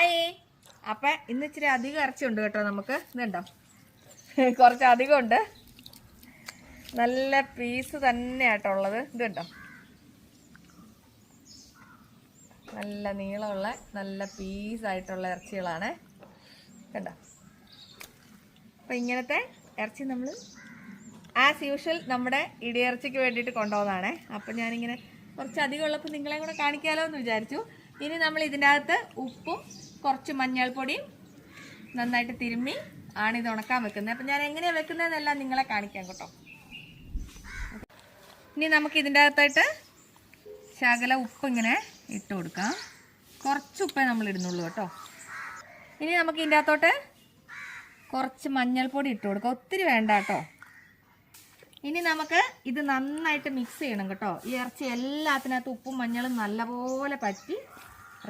Hi. അപ്പം ഇന്ന് ഇച്ചിരി അധികം ഇറച്ചിയുണ്ട് കേട്ടോ. നമുക്ക് ഇതുണ്ടോ, കുറച്ച് അധികം ഉണ്ട്. നല്ല പീസ് തന്നെയായിട്ടുള്ളത്. ഇതുണ്ടോ, നല്ല നീളമുള്ള നല്ല പീസായിട്ടുള്ള ഇറച്ചികളാണ് കണ്ടോ. അപ്പം ഇങ്ങനത്തെ ഇറച്ചി നമ്മൾ ആസ് യൂഷ്വൽ നമ്മുടെ ഇടിയിറച്ചിക്ക് വേണ്ടിയിട്ട് കൊണ്ടുപോകുന്നതാണ്. അപ്പം ഞാനിങ്ങനെ കുറച്ചധികം ഉള്ളപ്പോൾ നിങ്ങളെ കൂടെ കാണിക്കാമല്ലോ എന്ന് വിചാരിച്ചു. ഇനി നമ്മൾ ഇതിൻ്റെ അകത്ത് ഉപ്പും കുറച്ച് മഞ്ഞൾപ്പൊടിയും നന്നായിട്ട് തിരുമ്മി ആണ് ഇത് ഉണക്കാൻ വെക്കുന്നത്. അപ്പം ഞാൻ എങ്ങനെയാണ് വെക്കുന്നതെന്നെല്ലാം നിങ്ങളെ കാണിക്കാം കേട്ടോ. ഇനി നമുക്ക് ഇതിൻ്റെ അകത്തായിട്ട് ശകല ഉപ്പ് ഇങ്ങനെ ഇട്ട് കൊടുക്കാം. കുറച്ച് ഉപ്പേ നമ്മൾ ഇടുന്നുള്ളൂ കേട്ടോ. ഇനി നമുക്ക് ഇതിൻ്റെ അകത്തോട്ട് കുറച്ച് മഞ്ഞൾപ്പൊടി ഇട്ട് കൊടുക്കാം, ഒത്തിരി വേണ്ട കേട്ടോ. ഇനി നമുക്ക് ഇത് നന്നായിട്ട് മിക്സ് ചെയ്യണം കേട്ടോ. ഈ ഇറച്ചി എല്ലാത്തിനകത്ത് ഉപ്പും മഞ്ഞളും നല്ലപോലെ പറ്റി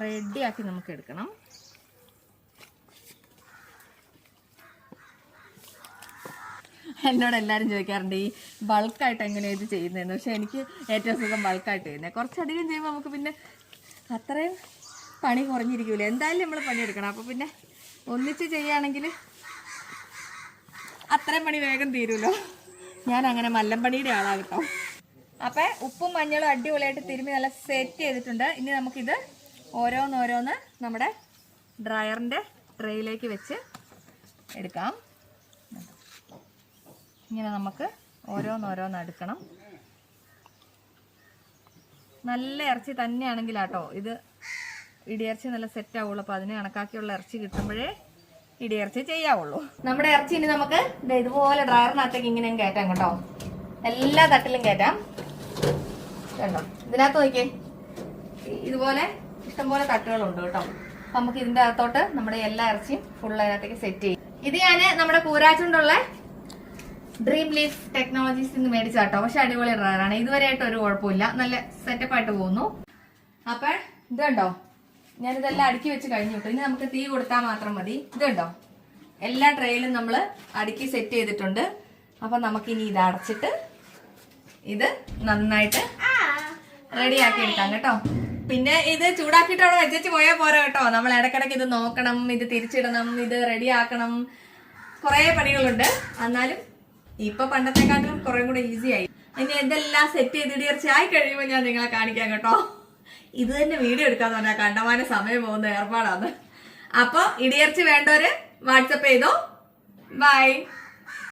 റെഡിയാക്കി നമുക്ക് എടുക്കണം. എന്നോട് എല്ലാവരും ചോദിക്കാറുണ്ട് ഈ ബൾക്കായിട്ട് എങ്ങനെയാണ് ഇത് ചെയ്യുന്നതെന്ന്. പക്ഷെ എനിക്ക് ഏറ്റവും സുഖം ബൾക്കായിട്ട് ചെയ്യുന്നത്. കുറച്ചധികം ചെയ്യുമ്പോൾ നമുക്ക് പിന്നെ അത്രയും പണി കുറഞ്ഞിരിക്കില്ല. എന്തായാലും നമ്മൾ പണിയെടുക്കണം. അപ്പോൾ പിന്നെ ഒന്നിച്ച് ചെയ്യുകയാണെങ്കിൽ അത്രയും പണി വേഗം തീരുമല്ലോ. ഞാൻ അങ്ങനെ മല്ലമ്പണിയുടെ ആളാണ് കേട്ടോ. അപ്പം ഉപ്പും മഞ്ഞളും അടിപൊളിയായിട്ട് തിരുമ്മി നല്ല സെറ്റ് ചെയ്തിട്ടുണ്ട്. ഇനി നമുക്കിത് ഓരോന്നോരോന്ന് നമ്മുടെ ഡ്രയറിൻ്റെ ട്രേയിലേക്ക് വെച്ച് എടുക്കാം. ഇങ്ങനെ നമുക്ക് ഓരോന്നോരോന്ന് എടുക്കണം. നല്ല ഇറച്ചി തന്നെയാണെങ്കിലാട്ടോ ഇത് ഇടിയിറച്ചി നല്ല സെറ്റ് ആവുള്ളൂ. അപ്പോൾ അതിന് കണക്കാക്കിയുള്ള ഇറച്ചി കിട്ടുമ്പോഴേ ഇടിയിറച്ചി ചെയ്യാവുള്ളൂ. നമ്മുടെ ഇറച്ചി ഇനി നമുക്ക് ഇതുപോലെ ഡ്രയറിനകത്തേക്ക് ഇങ്ങനെ കയറ്റാം കേട്ടോ. എല്ലാ തട്ടിലും കയറ്റാം കേട്ടോ. ഇതിനകത്ത് നോക്കിയേ, ഇതുപോലെ ഇഷ്ടംപോലെ തട്ടുകളുണ്ട് കേട്ടോ. അപ്പം നമുക്ക് ഇതിൻ്റെ അകത്തോട്ട് നമ്മുടെ എല്ലാ ഇറച്ചിയും ഫുൾ അതിനകത്തേക്ക് സെറ്റ് ചെയ്യും. ഇത് ഞാൻ നമ്മുടെ കൂരാച്ചുണ്ടുള്ള ഡ്രീം ലീഫ് ടെക്നോളജീസ് നിന്ന് മേടിച്ചാട്ടോ. പക്ഷെ അടിപൊളി ഡ്രയറാണ്. ഇതുവരെയായിട്ട് ഒരു കുഴപ്പമില്ല, നല്ല സെറ്റപ്പായിട്ട് പോകുന്നു. അപ്പം ഇത് കണ്ടോ, ഞാനിതെല്ലാം അടുക്കി വെച്ച് കഴിഞ്ഞു കേട്ടോ. ഇനി നമുക്ക് തീ കൊടുത്താൽ മാത്രം മതി. ഇത് കണ്ടോ, എല്ലാ ട്രേയിലും നമ്മൾ അടുക്കി സെറ്റ് ചെയ്തിട്ടുണ്ട്. അപ്പം നമുക്കിനി ഇത് അടച്ചിട്ട് ഇത് നന്നായിട്ട് റെഡിയാക്കി എടുക്കാം കേട്ടോ. പിന്നെ ഇത് ചൂടാക്കിയിട്ട് അവിടെ വെച്ചു പോയാൽ പോരാ കേട്ടോ. നമ്മൾ ഇടയ്ക്കിടയ്ക്ക് ഇത് നോക്കണം, ഇത് തിരിച്ചിടണം, ഇത് റെഡിയാക്കണം, കുറേ പണികളുണ്ട്. എന്നാലും ഇപ്പൊ പണ്ടത്തെക്കാട്ടിലും കുറെ കൂടെ ഈസി ആയി. ഇനി ഇതെല്ലാം സെറ്റ് ചെയ്ത് ഇടിയിറച്ചി ആയി കഴിയുമ്പോൾ ഞാൻ നിങ്ങളെ കാണിക്കാം കേട്ടോ. ഇത് തന്നെ വീഡിയോ എടുക്കാന്ന് പറഞ്ഞാൽ കണ്ടമാനം സമയം പോകുന്ന ഏർപ്പാടാണ്. അപ്പൊ ഇടിയിറച്ചി വേണ്ടവര് വാട്സപ്പ് ചെയ്തോ. ബൈ.